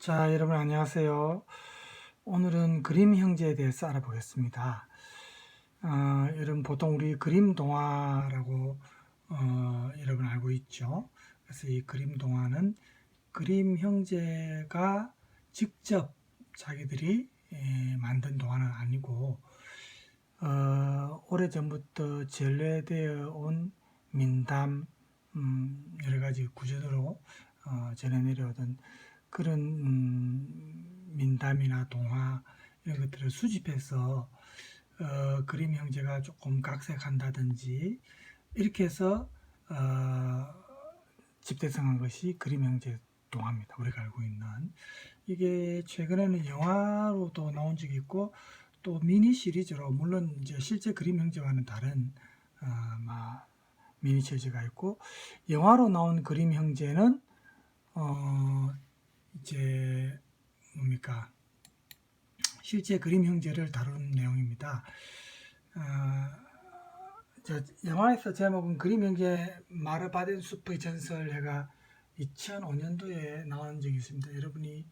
자, 여러분 안녕하세요. 오늘은 그림 형제에 대해서 알아보겠습니다. 여러분 보통 우리 그림 동화라고 여러분 알고 있죠. 그래서 이 그림 동화는 그림 형제가 직접 자기들이 만든 동화는 아니고 오래전부터 전래되어 온 민담, 여러 가지 구전으로 전해 내려오던 그런 민담이나 동화 이런 것들을 수집해서 그림 형제가 조금 각색한다든지 이렇게 해서 집대성한 것이 그림 형제 동화입니다. 우리가 알고 있는 이게 최근에는 영화로도 나온 적이 있고 또 미니 시리즈로 물론 이제 실제 그림 형제와는 다른 미니 시리즈가 있고 영화로 나온 그림 형제는 이제 뭡니까 실제 그림 형제를 다룬 내용입니다. 영화에서 제목은 그림 형제 마르바덴 숲의 전설 해가 2005년도에 나온 적이 있습니다. 여러분이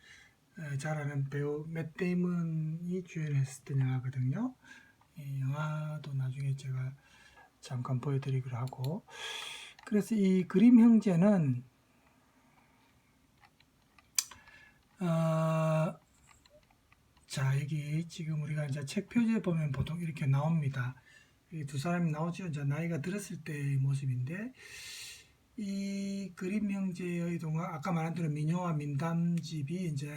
잘 아는 배우 맷 데이먼이 주연했었던 영화거든요. 이 영화도 나중에 제가 잠깐 보여드리기로 하고, 그래서 이 그림 형제는 자, 여기 지금 우리가 이제 책 표지에 보면 보통 이렇게 나옵니다. 이 두 사람이 나오죠. 이제 나이가 들었을 때의 모습인데, 이 그림 형제의 동화, 아까 말한 대로 민요와 민담집이 이제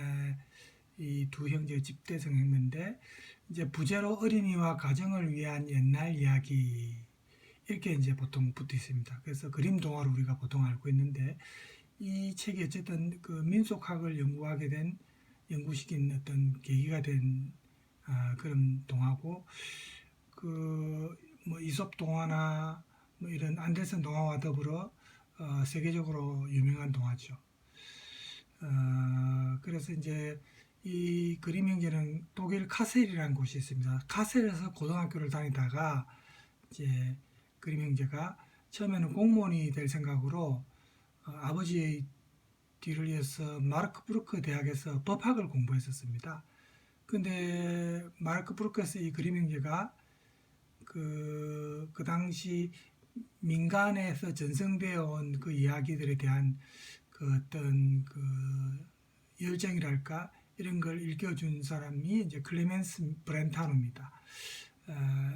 이 두 형제의 집대성했는데, 이제 부제로 어린이와 가정을 위한 옛날 이야기, 이렇게 이제 보통 붙어 있습니다. 그래서 그림 동화로 우리가 보통 알고 있는데, 이 책이 어쨌든 그 민속학을 연구시킨 어떤 계기가 된 그런 동화고, 뭐 이솝 동화나 뭐 이런 안데슨 동화와 더불어 세계적으로 유명한 동화죠. 그래서 이제 이 그림 형제는 독일 카셀이라는 곳이 있습니다. 카셀에서 고등학교를 다니다가 이제 그림 형제가 처음에는 공무원이 될 생각으로 아버지의 뒤를 이어서 마르크 브루크 대학에서 법학을 공부했었습니다. 근데 마르크 브루크에서 이 그림 형제가 그 당시 민간에서 전승되어 온 그 이야기들에 대한 그 어떤 그 열정이랄까 이런 걸 일깨워준 사람이 이제 클레멘스 브렌타노입니다.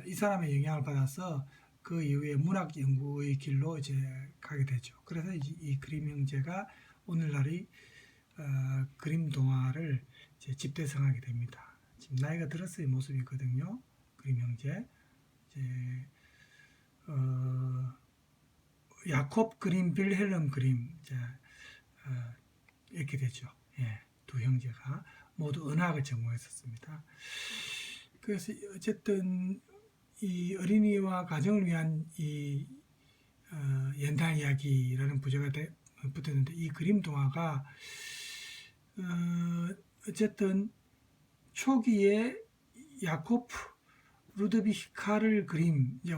이 사람의 영향을 받아서 그 이후에 문학 연구의 길로 이제 가게 되죠. 그래서 이제 이 그림 형제가 오늘날의 그림 동화를 이제 집대성하게 됩니다. 지금 나이가 들었을 모습이거든요. 그림 형제. 이제 야콥 그림, 빌헬름 그림 이제 이렇게 되죠. 예, 두 형제가 모두 은학을 전공했었습니다. 그래서 어쨌든 이 어린이와 가정을 위한 이 옛날 이야기라는 부제가 붙었는데 이 그림 동화가 어쨌든 초기에 야코프 루드비히 카를 그림, 이제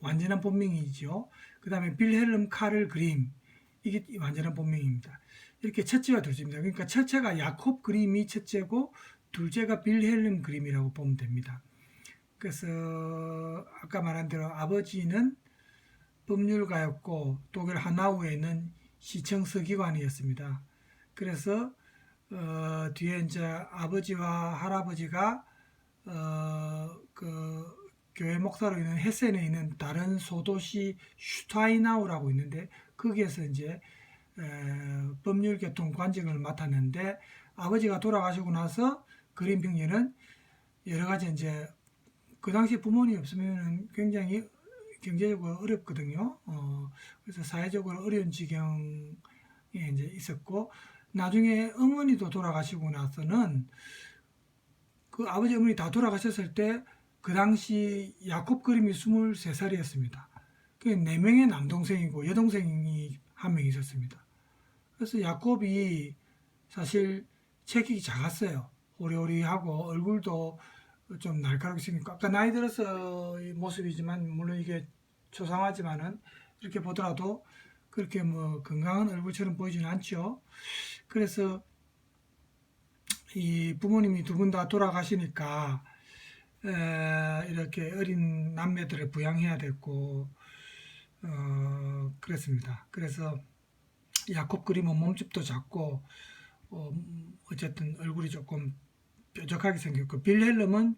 완전한 본명이죠. 그 다음에 빌헬름 카를 그림, 이게 완전한 본명입니다. 이렇게 첫째와 둘째입니다. 그러니까 첫째가 야콥 그림이 첫째고 둘째가 빌헬름 그림이라고 보면 됩니다. 그래서 아까 말한 대로 아버지는 법률가였고 독일 하나우에 있는 시청 서기관이었습니다. 그래서 뒤에 이제 아버지와 할아버지가 그 교회 목사로 있는 헤센에 있는 다른 소도시 슈타이나우라고 있는데 거기에서 이제 법률교통 관직을 맡았는데 아버지가 돌아가시고 나서 그림 형제는 여러 가지 이제 그 당시 부모님이 없으면 굉장히 경제적으로 어렵거든요. 그래서 사회적으로 어려운 지경에 이제 있었고 나중에 어머니도 돌아가시고 나서는 그 아버지 어머니 다 돌아가셨을 때 그 당시 야콥 그림이 23살이었습니다. 그 4명의 남동생이고 여동생이 1명 있었습니다. 그래서 야콥이 사실 체격이 작았어요. 호리호리하고 얼굴도 좀 날카롭게 생겼고 아까 나이 들어서의 모습이지만 물론 이게 초상하지만은 이렇게 보더라도 그렇게 뭐 건강한 얼굴처럼 보이지는 않죠. 그래서 이 부모님이 두 분 다 돌아가시니까 이렇게 어린 남매들을 부양해야 됐고 그랬습니다. 그래서 야콥 그림은 몸집도 작고 어쨌든 얼굴이 조금 뾰족하게 생겼고 빌헬름은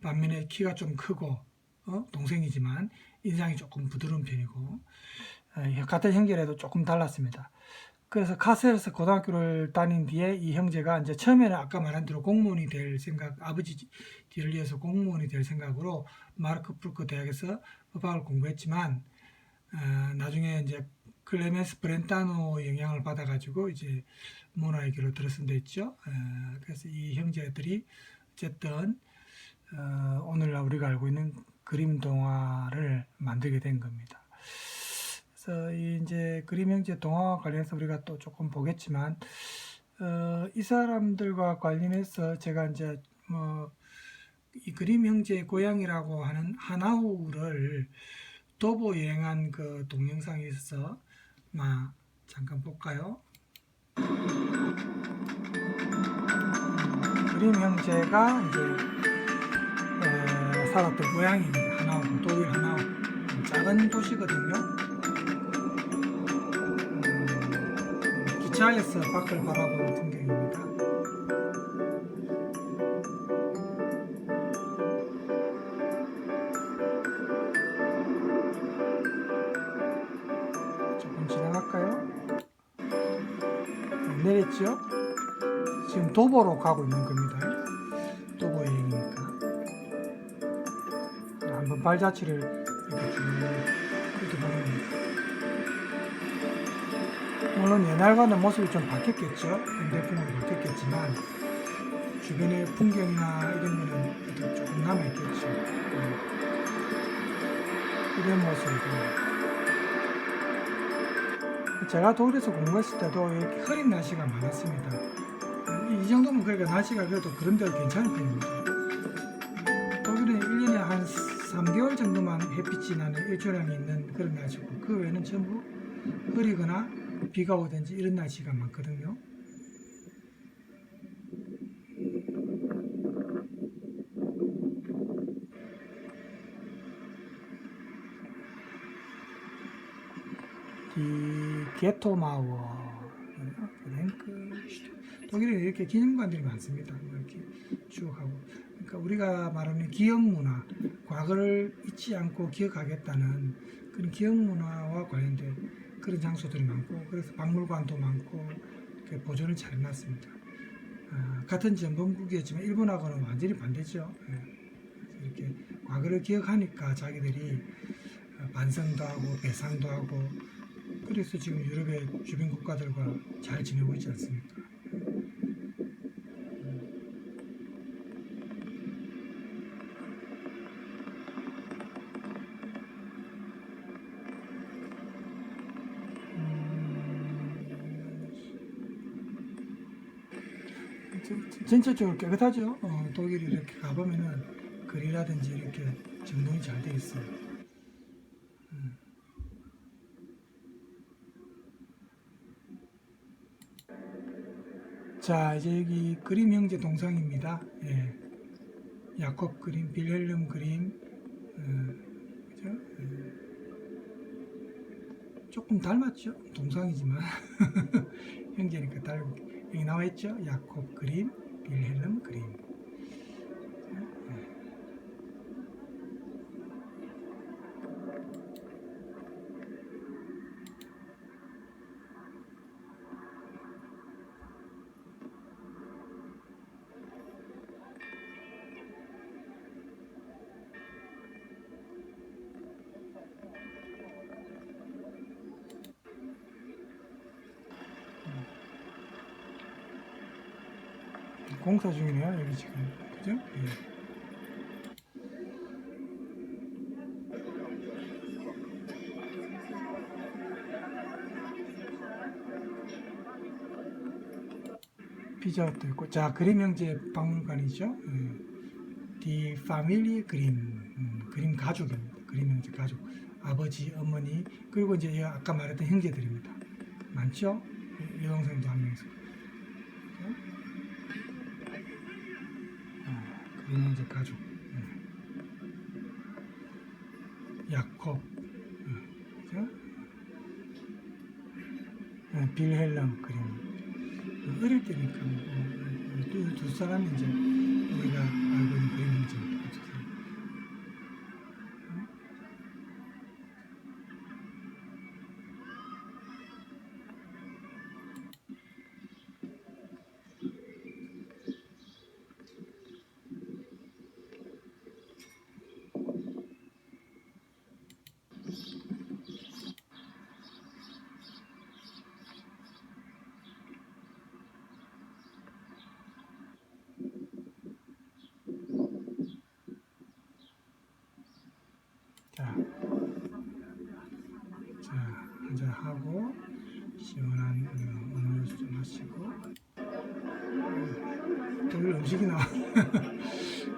반면에 키가 좀 크고 동생이지만 인상이 조금 부드러운 편이고 같은 형제라도 조금 달랐습니다. 그래서 카셀에서 고등학교를 다닌 뒤에 이 형제가 이제 처음에는 아까 말한 대로 공무원이 될 생각, 아버지 뒤를 이어서 공무원이 될 생각으로 마르크 프루크 대학에서 법학을 공부했지만 나중에 이제 클레멘스 브렌타노 영향을 받아가지고 이제 문화의 길로 들어선다 했죠. 그래서 이 형제들이 어쨌든 오늘날 우리가 알고 있는 그림 동화를 만들게 된 겁니다. 그래서 이제 그림 형제 동화와 관련해서 우리가 또 조금 보겠지만 이 사람들과 관련해서 제가 이제 이 그림 형제의 고향이라고 하는 하나우를 도보 여행한 그 동영상이 있어서 잠깐 볼까요? 그림 형제가 이제 살았던 고향입니다. 하나우, 독일 하나우. 작은 도시거든요. 기차에서 밖을 바라보는 풍경입니다. 조금 진행할까요? 내렸죠? 지금 도보로 가고 있는 겁니다. 도보 여행이니까. 한번 발자취를 이렇게 쭉 이렇게 보는 겁니다. 물론 옛날과는 모습이 좀 바뀌었겠죠. 현대풍으로 바뀌었겠지만 주변의 풍경이나 이런 거는 조금 남아있겠죠. 이런 모습이고 제가 독일에서 공부했을 때도 이렇게 흐린 날씨가 많았습니다. 이 정도면 그러니까 날씨가 그래도 그런 데가 괜찮은 편입니다. 독일은 1년에 한 3개월 정도만 햇빛이 나는 일조량이 있는 그런 날씨고 그 외에는 전부 흐리거나 비가 오든지 이런 날씨가 많거든요. 이 게토마워 독일에 이렇게 기념관들이 많습니다. 이렇게 쭉 하고 그러니까 우리가 말하는 기억 문화, 과거를 잊지 않고 기억하겠다는 그런 기억 문화와 관련된 그런 장소들이 많고 그래서 박물관도 많고 이렇게 보존을 잘 해놨습니다. 같은 전범국이었지만 일본하고는 완전히 반대죠. 이렇게 과거를 기억하니까 자기들이 반성도 하고 배상도 하고 그래서 지금 유럽의 주변 국가들과 잘 지내고 있지 않습니까? 전체적으로 깨끗하죠. 독일이 이렇게 가보면은 거리라든지 이렇게 정돈이 잘 돼 있어요. 자, 이제 여기 그림 형제 동상입니다. 야콥 그림, 빌헬름 그림, 그죠? 조금 닮았죠? 동상이지만 형제니까 닮고 여기 나와 있죠? 야콥 그림, 빌헬름 그림. 공사 중이네요, 여기 지금. 그죠? 피자도 있고. 자, 그림 형제 박물관이죠. 디 파밀리 그림, 그림 가족입니다. 그림 형제 가족. 아버지, 어머니, 그리고 이제 아까 말했던 형제들입니다. 많죠? 여동생도 한 명 있어요. 그림 형제 가족. 야콥, 그죠? 빌헬름 그림. 어릴 때니까 두 사람이 이제 우리가 알고 있는 그림 형제. 자, 한잔 하고 시원한 음료수 좀 마시고. 또 음식이 나와.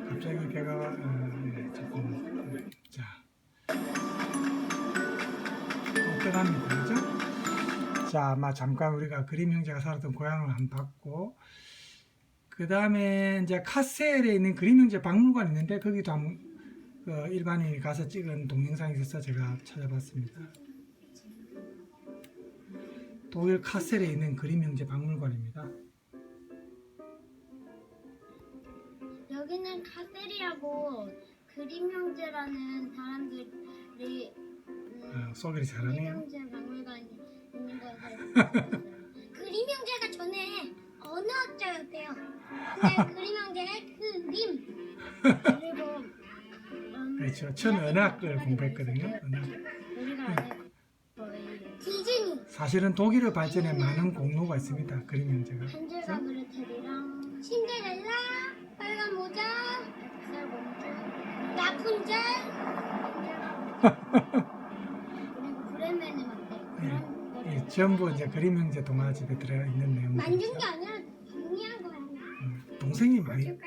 갑자기 배가 조금 자 떠납니다, 그죠? 자, 아마 잠깐 우리가 그림 형제가 살았던 고향을 한번 봤고, 그 다음에 이제 카셀에 있는 그림 형제 박물관이 있는데 거기도 한번 일반인이 가서 찍은 동영상이 있어서 제가 찾아봤습니다. 독일 카셀에 있는 그림 형제 박물관입니다. 여기는 카셀이라고 그림 형제라는 사람들이 소개를 그림 잘하네요. 형제 박물관이 있는 것을 알았어요. 그림 형제가 전에 언어학자였대요. 근데 그림 형제의 그림 그리고 그렇죠. 전 언어학을 공부했거든요. 언어학. 우리가 아는 거예요. 디즈니 사실은 독일의 발전에 많은 공로가 있습니다. 그림 형제가. 한젤과 그레텔이랑 신데렐라 빨간 모자 백설공주 라푼젤 그리고 브레멘의 막대 그런 거를 이 전부 이제 그림 형제 동화집에 들어 있는 만든 내용들이죠. 게 아니라 정리한 거야. 동생이 많이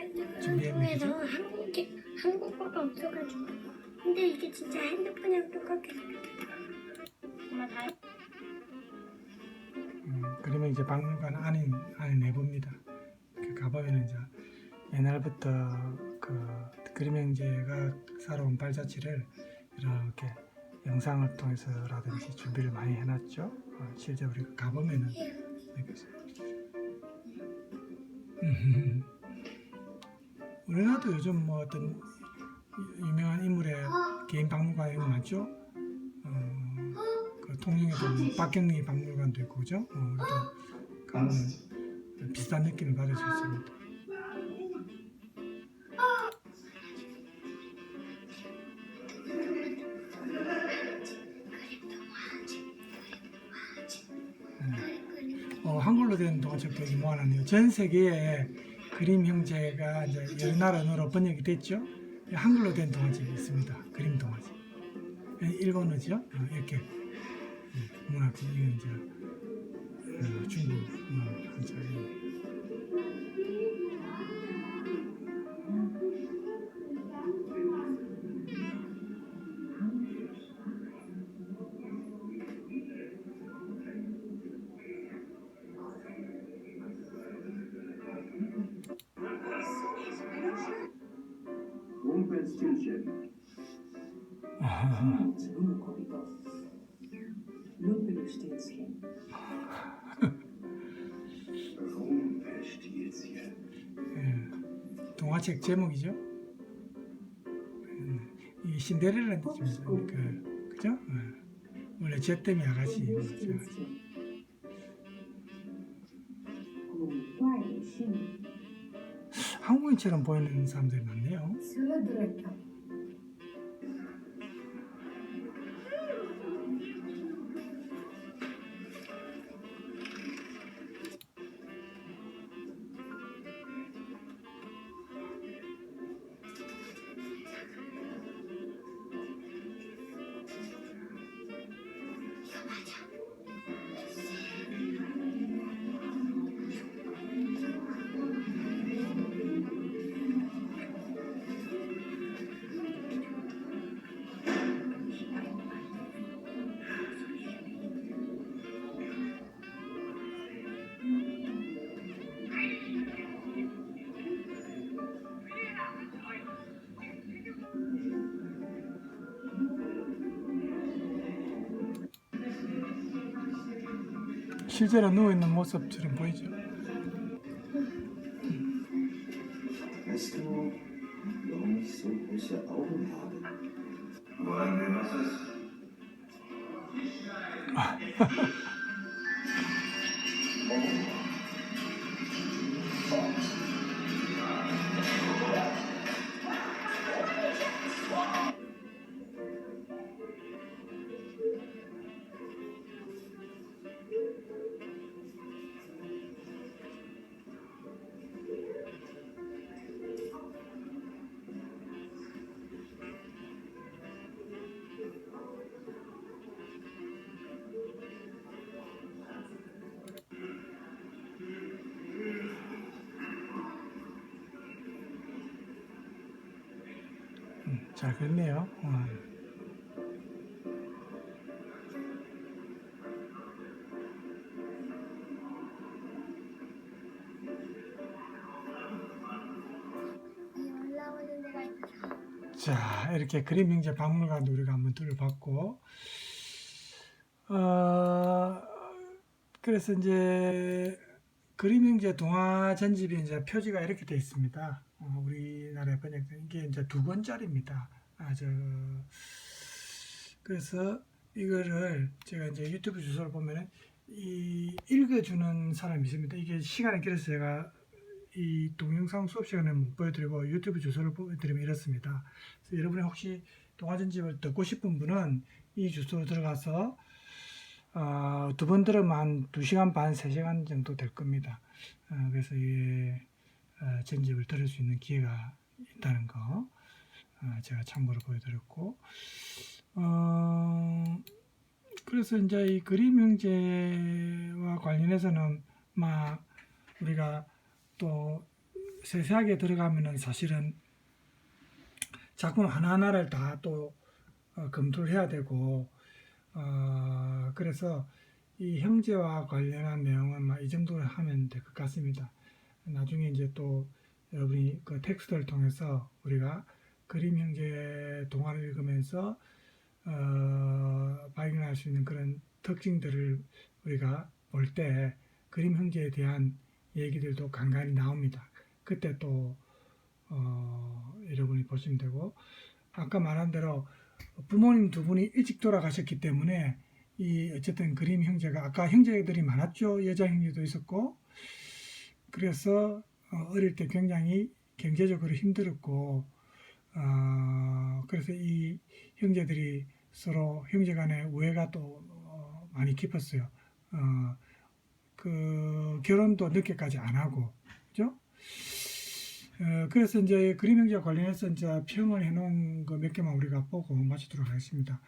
준비했네, 중에서 한국어가 없어가지고. 근데 이게 진짜 핸드폰이랑 똑같게 생겼어. 정말 다. 그림 형제 박물관 안에 내부입니다. 가보면 이제 옛날부터 그 그림 형제가 살아온 발자취를 이렇게 영상을 통해서라든지 준비를 많이 해놨죠. 실제 우리가 가보면은 우리나라도 요즘 뭐 어떤 유명한 인물의 개인 박물관이 많죠. 그 통영에도 뭐 박경리 박물관도 있고, 그죠? 우리도 가보면 비슷한 느낌을 받을 수 있습니다. 한글로 된 동화책도 여기 모아놨네요. 전 세계에 그림 형제가 이제 여러 나라 언어로 번역이 됐죠. 한글로 된 동화책이 있습니다. 그림 동화책. 일본어죠. 이렇게 문학 이건 이제 중국 한자. Rumpelstiltskin. Rumpelstiltskin. Rumpelstiltskin. 동화책 제목이죠. 이 신데렐라는 그죠? 원래 잿더미 아가씨. 한국인처럼 보이는 사람들이 많네요. 실제로 누워있는 모습처럼 보이죠. Es como 너무 속 옷이 Augenfarbe. 잘 그렸네요. 올라오는 데가 있어서. 자, 이렇게 그림 형제 박물관도 우리가 한번 둘러봤고, 그래서 이제 그림 형제 동화 전집이 이제 표지가 이렇게 되어 있습니다. 우리나라에 번역된 이게 이제 2권짜리입니다. 그래서 이거를 제가 이제 유튜브 주소를 보면은 이 읽어주는 사람이 있습니다. 이게 시간이 길어서 제가 이 동영상 수업 시간에 못 보여드리고 유튜브 주소를 보여드리면 이렇습니다. 그래서 여러분이 혹시 동화 전집을 듣고 싶은 분은 이 주소로 들어가서 2번 들으면 한 2시간 반, 3시간 정도 될 겁니다. 그래서 이 전집을 들을 수 있는 기회가 있다는 거 제가 참고로 보여드렸고, 그래서 이제 이 그림 형제와 관련해서는 막 우리가 또 세세하게 들어가면은 사실은 작품 하나하나를 다 또 검토를 해야 되고, 그래서 이 형제와 관련한 내용은 막 이 정도로 하면 될 것 같습니다. 나중에 이제 또 여러분이 그 텍스트를 통해서 우리가 그림 형제 동화를 읽으면서 발견할 수 있는 그런 특징들을 우리가 볼 때 그림 형제에 대한 얘기들도 간간히 나옵니다. 그때 또 여러분이 보시면 되고, 아까 말한 대로 부모님 2분이 일찍 돌아가셨기 때문에 이 어쨌든 그림 형제가 아까 형제들이 많았죠. 여자 형제도 있었고, 그래서 어릴 때 굉장히 경제적으로 힘들었고, 그래서 이 형제들이 서로 형제간의 우애가 또 많이 깊었어요. 그 결혼도 늦게까지 안 하고, 그죠? 그래서 이제 그림 형제와 관련해서 이제 평을 해놓은 거 몇 개만 우리가 보고 마치도록 하겠습니다.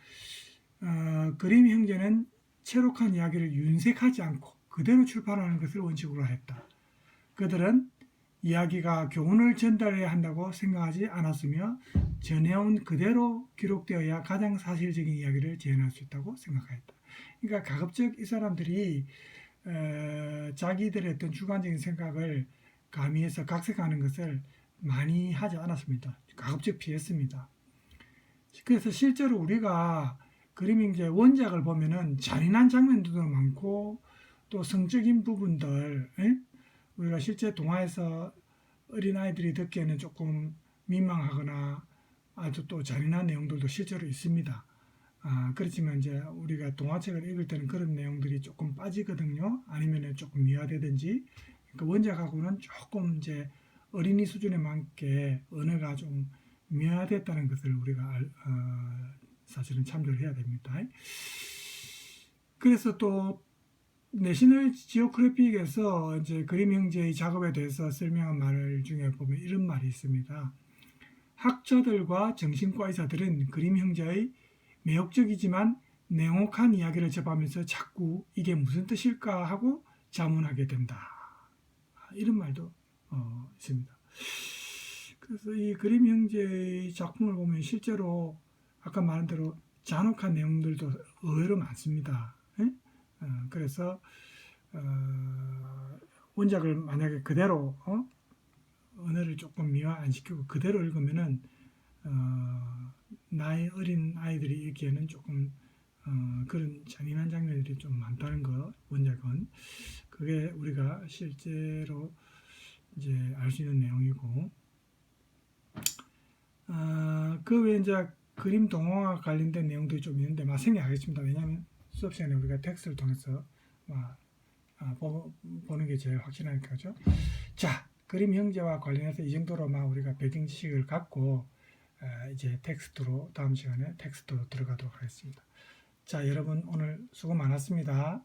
그림 형제는 채록한 이야기를 윤색하지 않고 그대로 출판하는 것을 원칙으로 했다. 그들은 이야기가 교훈을 전달해야 한다고 생각하지 않았으며 전해온 그대로 기록되어야 가장 사실적인 이야기를 재현할 수 있다고 생각하였다. 그러니까 가급적 이 사람들이 자기들의 어떤 주관적인 생각을 가미해서 각색하는 것을 많이 하지 않았습니다. 가급적 피했습니다. 그래서 실제로 우리가 그림 형제 원작을 보면은 잔인한 장면들도 많고 또 성적인 부분들, 우리가 실제 동화에서 어린아이들이 듣기에는 조금 민망하거나 아주 또 잔인한 내용들도 실제로 있습니다. 그렇지만 이제 우리가 동화책을 읽을 때는 그런 내용들이 조금 빠지거든요. 아니면 조금 미화되든지. 그 원작하고는 조금 이제 어린이 수준에 맞게 언어가 좀 미화됐다는 것을 우리가 사실은 참조를 해야 됩니다. 그래서 또 내셔널 지오그래픽에서 이제 그림 형제의 작업에 대해서 설명한 말 중에 보면 이런 말이 있습니다. 학자들과 정신과 의사들은 그림 형제의 매혹적이지만 냉혹한 이야기를 접하면서 자꾸 이게 무슨 뜻일까 하고 자문하게 된다. 이런 말도 있습니다. 그래서 이 그림 형제의 작품을 보면 실제로 아까 말한 대로 잔혹한 내용들도 의외로 많습니다. 그래서 원작을 만약에 그대로 언어를 조금 미화 안 시키고 그대로 읽으면은 나이 어린 아이들이 읽기에는 조금 그런 잔인한 장면들이 좀 많다는 거, 원작은. 그게 우리가 실제로 이제 알 수 있는 내용이고, 그 외에 이제 그림 동화와 관련된 내용들이 좀 있는데, 생략하겠습니다. 왜냐하면 수업 시간에 우리가 텍스트를 통해서 보는 게 제일 확실하니까죠. 자, 그림 형제와 관련해서 이 정도로 우리가 배경 지식을 갖고 이제 텍스트로 다음 시간에 텍스트로 들어가도록 하겠습니다. 자, 여러분 오늘 수고 많았습니다.